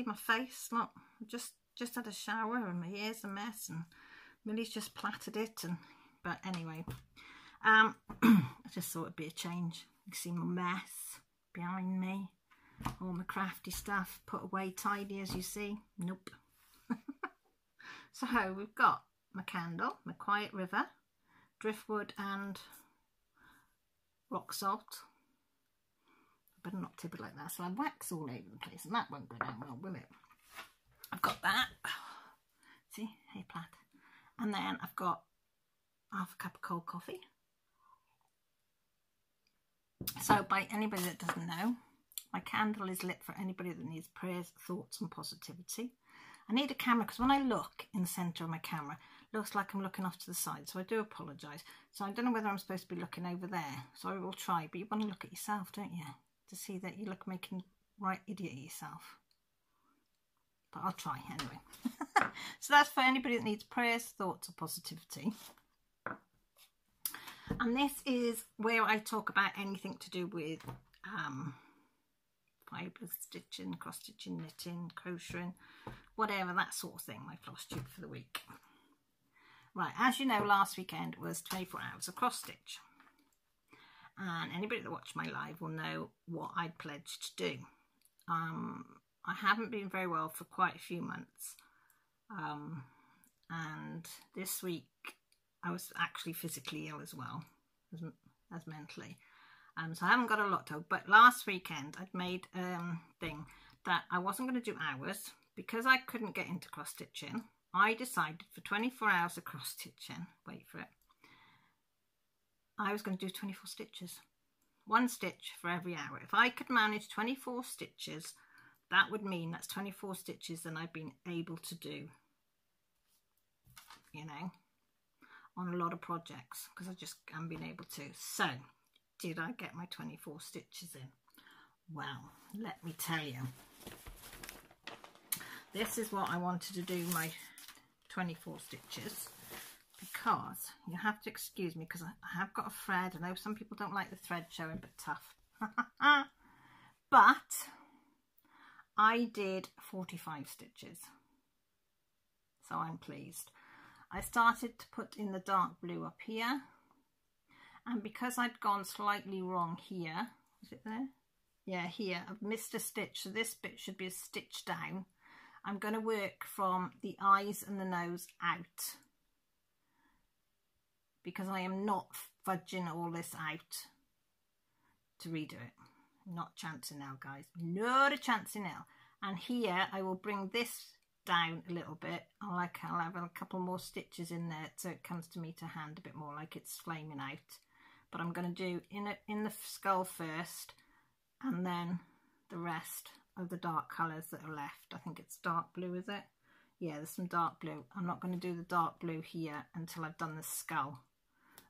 see my face? Look, I've just had a shower and my hair's a mess and Millie's just plaited it. But anyway, I just thought it'd be a change. You can see my mess behind me, all my crafty stuff put away tidy, as you see. Nope. So we've got my candle, my Quiet River, driftwood and rock salt. I better not tip it like that, so I wax all over the place, and that won't go down well, will it? I've got that. See, hey plat. And then I've got half a cup of cold coffee. So by anybody that doesn't know, my candle is lit for anybody that needs prayers, thoughts and positivity. I need a camera because when I look in the centre of my camera, it looks like I'm looking off to the side, so I do apologise. So I don't know whether I'm supposed to be looking over there, so I will try, but you want to look at yourself, don't you? To see that you look making right idiot of yourself. But I'll try anyway. So that's for anybody that needs prayers, thoughts or positivity. And this is where I talk about anything to do with fibres, stitching, cross stitching, knitting, crocheting, whatever, that sort of thing, my floss tube for the week. Right, as you know, last weekend was 24 hours of cross stitch. And anybody that watched my live will know what I'd pledged to do. I haven't been very well for quite a few months. And this week I was actually physically ill as well as mentally. So I haven't got a lot to, but last weekend I'd made a thing that I wasn't going to do hours because I couldn't get into cross stitching. I decided for 24 hours of cross stitching, wait for it, I was going to do 24 stitches. 1 stitch for every hour. If I could manage 24 stitches, that would mean that's 24 stitches that I've been able to do, you know, on a lot of projects, because I just haven't been able to. So, did I get my 24 stitches in? Well, let me tell you. This is what I wanted to do, my 24 stitches, because you have to excuse me because I have got a thread. I know some people don't like the thread showing, but tough. But I did 45 stitches, so I'm pleased. I started to put in the dark blue up here, and because I'd gone slightly wrong here, is it there? Yeah, here, I've missed a stitch, so this bit should be a stitch down. I'm going to work from the eyes and the nose out, because I am not fudging all this out to redo it. Not chancing now, guys. Not a chancing now. And here I will bring this down a little bit. I'll have a couple more stitches in there so it comes to me to hand a bit more like it's flaming out. But I'm going to do in the skull first, and then the rest of the dark colours that are left. I think it's dark blue, is it? Yeah, there's some dark blue. I'm not going to do the dark blue here until I've done the skull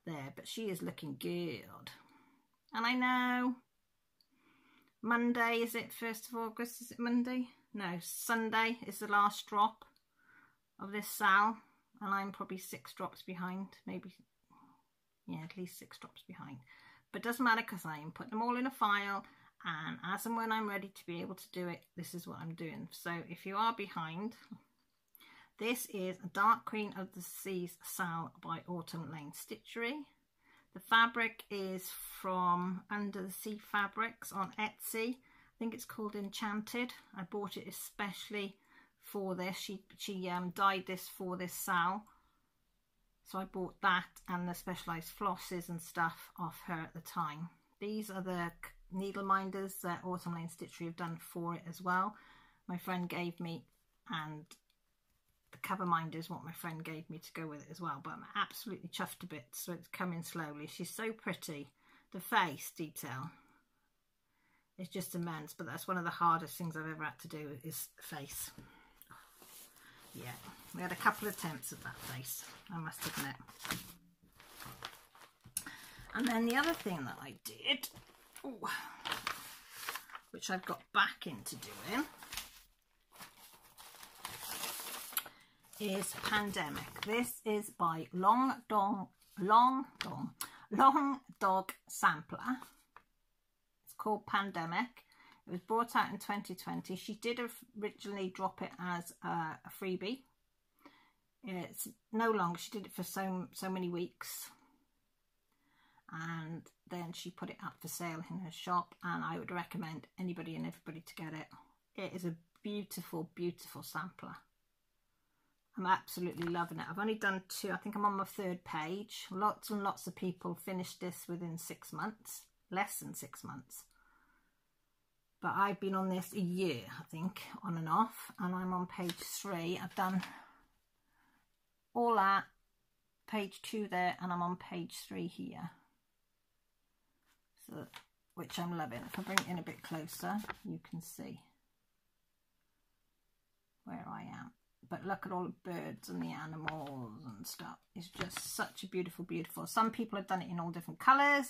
there, but she is looking good. And I know Monday, is it 1st of August? Is it Monday? No, Sunday is the last drop of this sal, and I'm probably 6 drops behind, maybe, yeah, at least 6 drops behind. But it doesn't matter because I am putting them all in a file, and as and when I'm ready to be able to do it, this is what I'm doing. So if you are behind, this is a Dark Queen of the Seas sal by Autumn Lane Stitchery. The fabric is from Under the Sea Fabrics on Etsy. I think it's called Enchanted. I bought it especially for this. She dyed this for this sal. So I bought that and the specialised flosses and stuff off her at the time. These are the needle minders that Autumn Lane Stitchery have done for it as well. My friend gave me, and the cover minder is what my friend gave me to go with it as well. But I'm absolutely chuffed a bit, so it's coming slowly. She's so pretty. The face detail is just immense, but that's one of the hardest things I've ever had to do is the face. Yeah, we had a couple of attempts at that face, I must admit. And then the other thing that I did, which I've got back into doing, is Pandemic. This is by Long Dog Sampler. It's called Pandemic. It was brought out in 2020. She did originally drop it as a freebie. It's no longer. She did it for so many weeks, and then she put it up for sale in her shop, and I would recommend anybody and everybody to get it. It is a beautiful, beautiful sampler. I'm absolutely loving it. I've only done 2. I think I'm on my 3rd page. Lots and lots of people finished this within 6 months, less than 6 months. But I've been on this a year, I think, on and off, and I'm on page 3. I've done all that, page 2 there, and I'm on page 3 here. So, which I'm loving. If I bring it in a bit closer, you can see where I am. But look at all the birds and the animals and stuff. It's just such a beautiful, beautiful. Some people have done it in all different colours.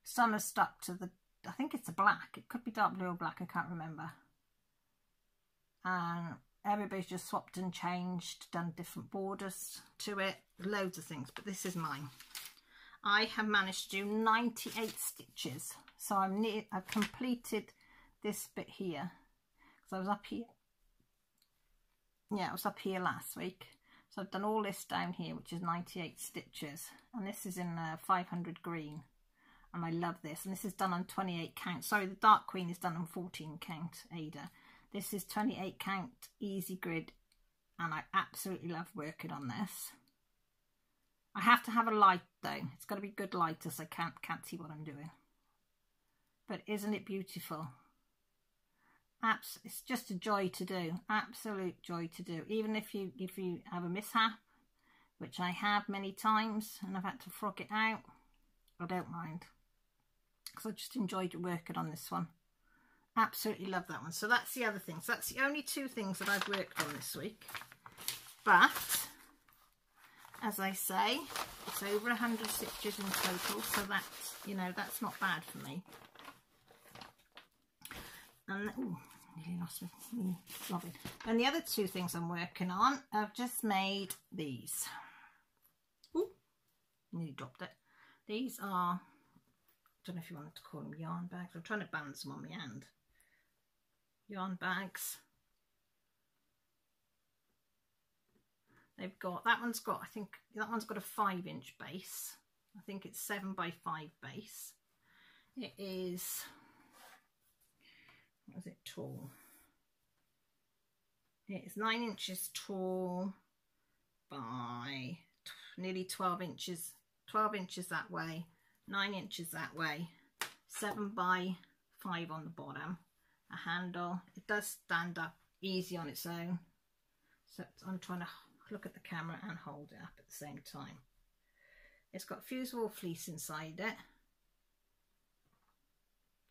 Some are stuck to the, I think it's a black. It could be dark blue or black, I can't remember. And everybody's just swapped and changed, done different borders to it. Loads of things, but this is mine. I have managed to do 98 stitches. So I've completed this bit here. Because I was up here. Yeah, I was up here last week. So I've done all this down here, which is 98 stitches. And this is in 500 green. And I love this. And this is done on 28 count. Sorry, the Dark Queen is done on 14 count, Ada. This is 28 count easy grid. And I absolutely love working on this. I have to have a light though. It's got to be good light, as I can't see what I'm doing. But isn't it beautiful? It's just a joy to do. Absolute joy to do. Even if you have a mishap, which I have many times, and I've had to frog it out, I don't mind. Because I just enjoyed working on this one. Absolutely love that one. So that's the other thing. So that's the only 2 things that I've worked on this week. But as I say, it's over 100 stitches in total, so that's, you know, that's not bad for me. And ooh, nearly lost me flopping. And the other 2 things I'm working on, I've just made these. Ooh, nearly dropped it. These are, I don't know if you wanted to call them yarn bags. I'm trying to balance them on my hand. Yarn bags. They've got, that one's got, I think that one's got a 5-inch base. I think it's 7 by 5 base. It is, what is it tall? It's 9 inches tall by nearly 12 inches. 12 inches that way, 9 inches that way, 7 by 5 on the bottom. A handle. It does stand up easy on its own. So I'm trying to look at the camera and hold it up at the same time. It's got fusible fleece inside it.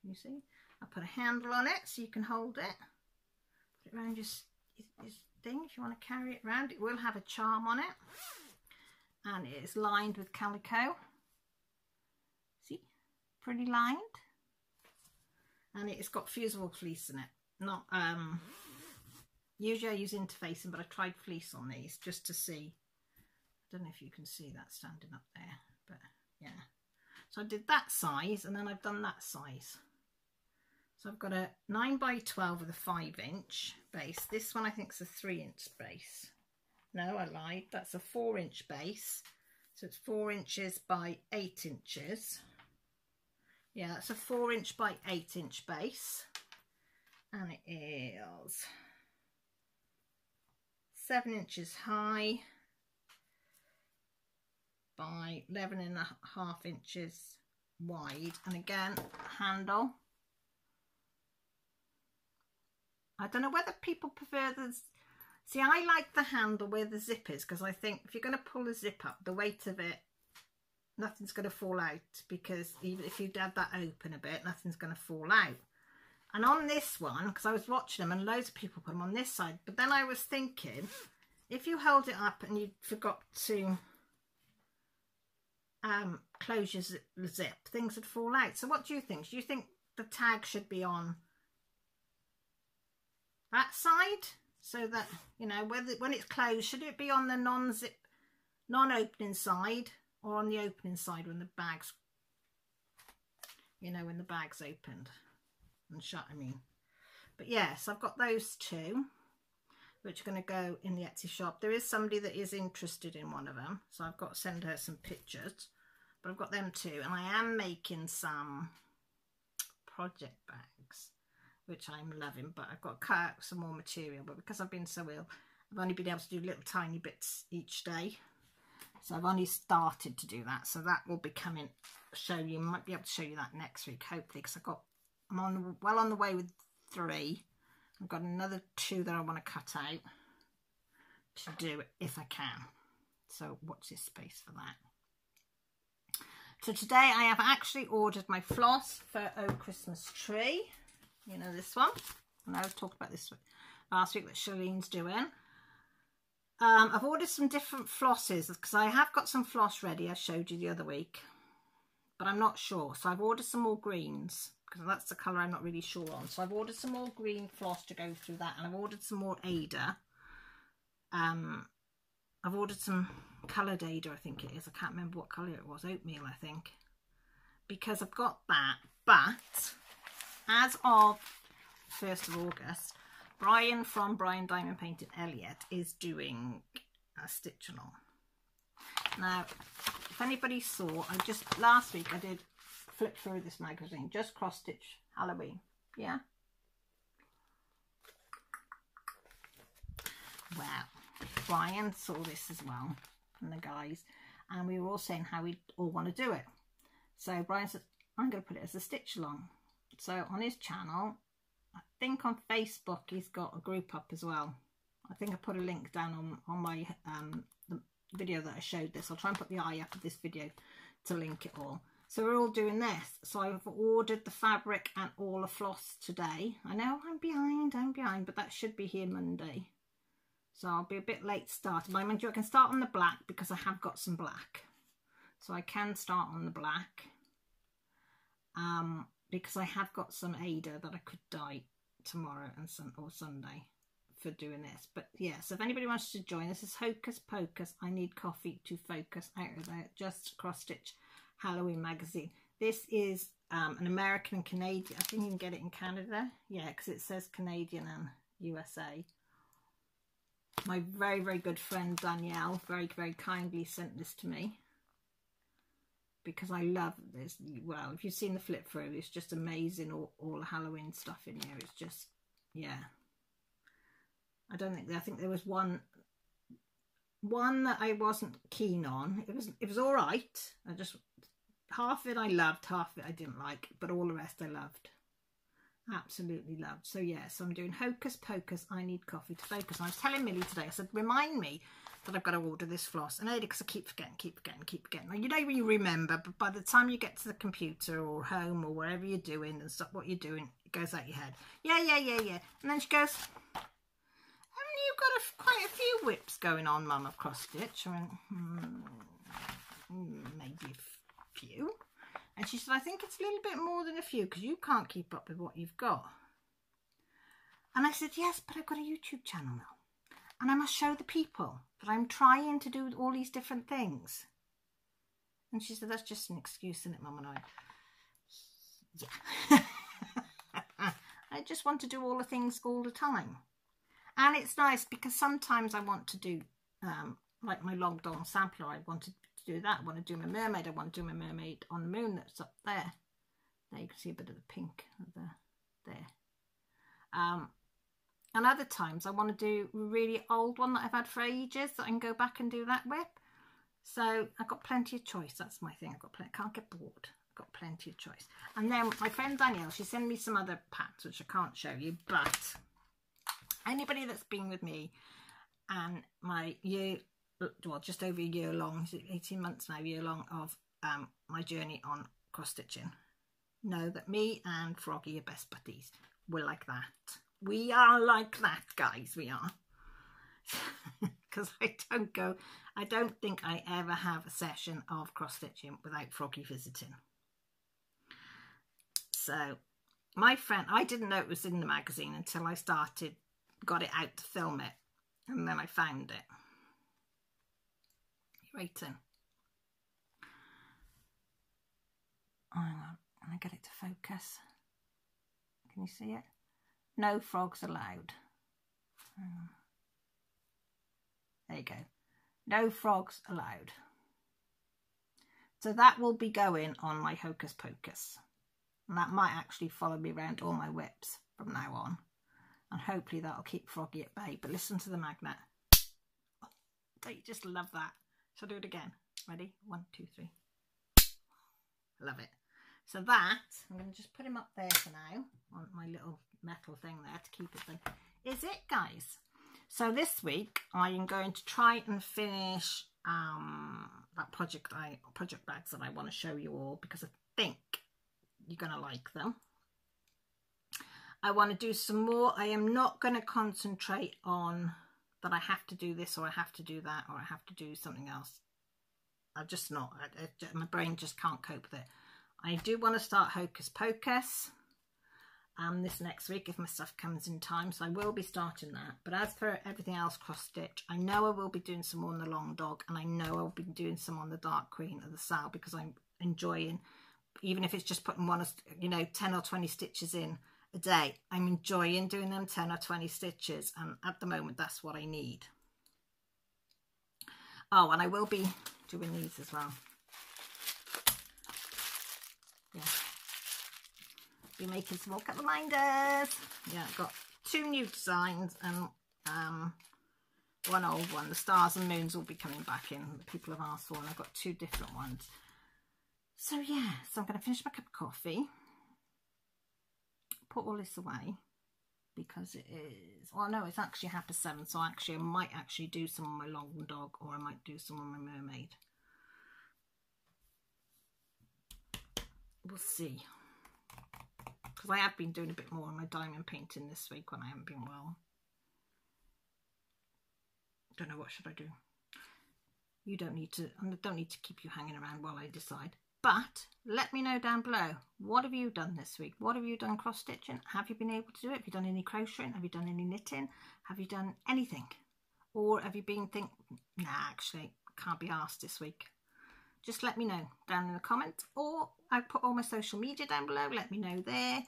Can you see? I put a handle on it so you can hold it. Put it around your thing if you want to carry it around. It will have a charm on it. And it is lined with calico. See? Pretty lined. And it's got fusible fleece in it. Not usually I use interfacing, but I tried fleece on these just to see. I don't know if you can see that standing up there, but yeah. So I did that size, and then I've done that size. So I've got a 9 by 12 with a 5-inch base. This one I think is a 3-inch base. No, I lied. That's a 4-inch base. So it's 4 inches by 8 inches. Yeah, that's a 4-inch by 8-inch base. And it is 7 inches high by 11.5 inches wide. And again, handle. I don't know whether people prefer the... See, I like the handle where the zip is, because I think if you're going to pull the zip up, the weight of it, nothing's going to fall out, because even if you'd had that open a bit, nothing's going to fall out. And on this one, because I was watching them and loads of people put them on this side, but then I was thinking, if you hold it up and you forgot to close your zip, things would fall out. So what do you think? Do you think the tag should be on that side? So that, you know, when it's closed, should it be on the non-zip, non-opening side, or on the opening side when the bag's, you know, when the bag's opened? and shut, I mean. But yes, I've got those two, which are going to go in the Etsy shop. There is somebody that is interested in one of them, so I've got to send her some pictures. But I've got them too, and I am making some project bags, which I'm loving, but I've got to cut out some more material. But because I've been so ill, I've only been able to do little tiny bits each day. So I've only started to do that. So that will be coming, might be able to show you that next week, hopefully, because I'm well on the way with 3. I've got another 2 that I want to cut out to do if I can. So watch this space for that. So today I have actually ordered my floss for Oh Christmas Tree. You know, this one. And I was talking about this last week that Shalene's doing. I've ordered some different flosses because I have got some floss ready I showed you the other week, but I'm not sure. So I've ordered some more greens because that's the colour I'm not really sure on. So I've ordered some more green floss to go through that, and I've ordered some more Aida. I've ordered some coloured Aida, I think it is. I can't remember what colour it was. Oatmeal, I think. Because I've got that. But as of 1st of August, Brian from Brian Diamond Painted Elliot is doing a stitch along. Now, if anybody saw, last week I did flip through this magazine, just cross stitch Halloween. Yeah. Well, Brian saw this as well from the guys, and we were all saying how we all want to do it. So Brian said, I'm going to put it as a stitch along. So on his channel, I think on Facebook he's got a group up as well. I think I put a link down on my the video that I showed this. I'll try and put the eye up of this video to link it all. So we're all doing this. So I've ordered the fabric and all the floss today. I know I'm behind, but that should be here Monday. So I'll be a bit late starting. But mind you, I can start on the black because I have got some black. So I can start on the black. Because I have got some Aida that I could dye tomorrow and or Sunday for doing this. But yeah, so if anybody wants to join, this is Hocus Pocus. I need coffee to focus out of there. Just cross stitch Halloween magazine. This is an American and Canadian. I think you can get it in Canada. Yeah, because it says Canadian and USA. My very, very good friend Danielle very, very kindly sent this to me. Because I love this. Well, if you've seen the flip through, it's just amazing. All the Halloween stuff in here. It's just, yeah. I think there was one that I wasn't keen on. It was all right. Half of it I loved, half of it I didn't like, but all the rest I loved. Absolutely loved. So yeah, so I'm doing Hocus Pocus. I need coffee to focus. And I was telling Millie today, I said, remind me that I've got to order this floss. And because I keep forgetting. Now, you know when you remember, but by the time you get to the computer or home or wherever you're doing and stuff, what you're doing, it goes out your head. Yeah. And then she goes, haven't you got quite a few whips going on, Mum, of cross stitch? I went, maybe a few. And she said, I think it's a little bit more than a few because you can't keep up with what you've got. And I said, yes, but I've got a YouTube channel now. And I must show the people that I'm trying to do all these different things. And she said, that's just an excuse, isn't it, Mum? And I went, yeah. I just want to do all the things all the time. And it's nice because sometimes I want to do, like my long dong sampler, I wanted to do that. I want to do my mermaid. I want to do my mermaid on the moon that's up there. There you can see a bit of the pink there. And other times I want to do a really old one that I've had for ages that I can go back and do that with. So I've got plenty of choice. That's my thing. I can't get bored. I've got plenty of choice. And then my friend Danielle, she sent me some other packs which I can't show you, but anybody that's been with me and my year, well, just over a year long, 18 months now, year long of my journey on cross stitching, know that me and Froggy are best buddies. We're like that. We are like that, guys. We are. Because I don't think I ever have a session of cross stitching without Froggy visiting. So my friend, I didn't know it was in the magazine until I got it out to film it, and then I found it. Waiting. Hang on, and I get it to focus. Can you see it? No frogs allowed. There you go. No frogs allowed. So that will be going on my Hocus Pocus. And that might actually follow me around all my whips from now on. And hopefully that'll keep Froggy at bay. But listen to the magnet. Oh, don't you just love that? Shall I do it again? Ready? 1, 2, 3. Love it. So that, I'm going to just put him up there for now. On my little metal thing there to keep it there. Is it, guys? So this week I am going to try and finish that project bags that I want to show you all, because I think you're going to like them. I want to do some more. I am not going to concentrate on that I have to do this or I have to do that or I have to do something else. I'm just not. My brain just can't cope with it. I do want to start Hocus Pocus this next week if my stuff comes in time, so I will be starting that. But as for everything else cross stitch, I know I will be doing some more on the Long Dog, and I know I'll be doing some on the Dark Queen of the Sow, because I'm enjoying, even if it's just putting 10 or 20 stitches in a day, I'm enjoying doing them 10 or 20 stitches, and at the moment that's what I need. Oh, and I will be doing these as well. Yeah, be making some more cut reminders. Yeah, I've got 2 new designs and one old one. The Stars and Moons will be coming back in. People have asked for, and I've got 2 different ones. So yeah, so I'm going to finish my cup of coffee, put all this away, because it is, well no, it's actually 7:30, so actually I might actually do some on my Long Dog, or I might do some on my Mermaid. We'll see. Because I have been doing a bit more on my diamond painting this week when I haven't been well. Don't know, what should I do? You don't need to, I don't need to keep you hanging around while I decide. But let me know down below, what have you done this week? What have you done cross stitching? Have you been able to do it? Have you done any crocheting? Have you done any knitting? Have you done anything? Or have you been thinking, nah, actually can't be asked this week? Just let me know down in the comments, or I put all my social media down below. Let me know there.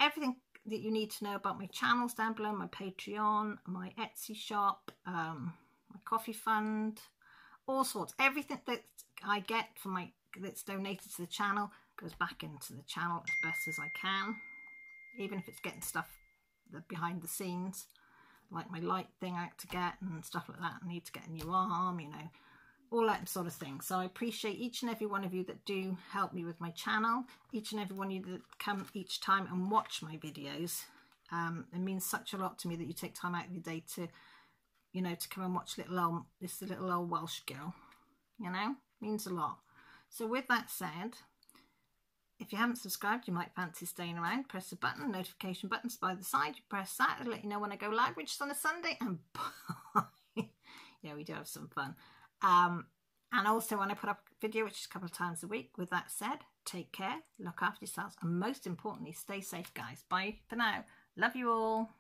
Everything that you need to know about my channels down below, my Patreon, my Etsy shop, my coffee fund, all sorts. Everything that I get from that's donated to the channel goes back into the channel as best as I can. Even if it's getting stuff behind the scenes, like my light thing I had to get and stuff like that. I need to get a new arm, you know, all that sort of thing. So I appreciate each and every one of you that do help me with my channel, each and every one of you that come each time and watch my videos. It means such a lot to me that you take time out of your day to, you know, to come and watch this little old Welsh girl, you know, means a lot. So with that said, if you haven't subscribed, you might fancy staying around. Press the button, notification buttons by the side. You press that, it'll let you know when I go live, which is on a Sunday. And yeah, we do have some fun. And also when I put up a video, which is a couple of times a week. With that said, take care, look after yourselves, and most importantly, stay safe, guys. Bye for now. Love you all.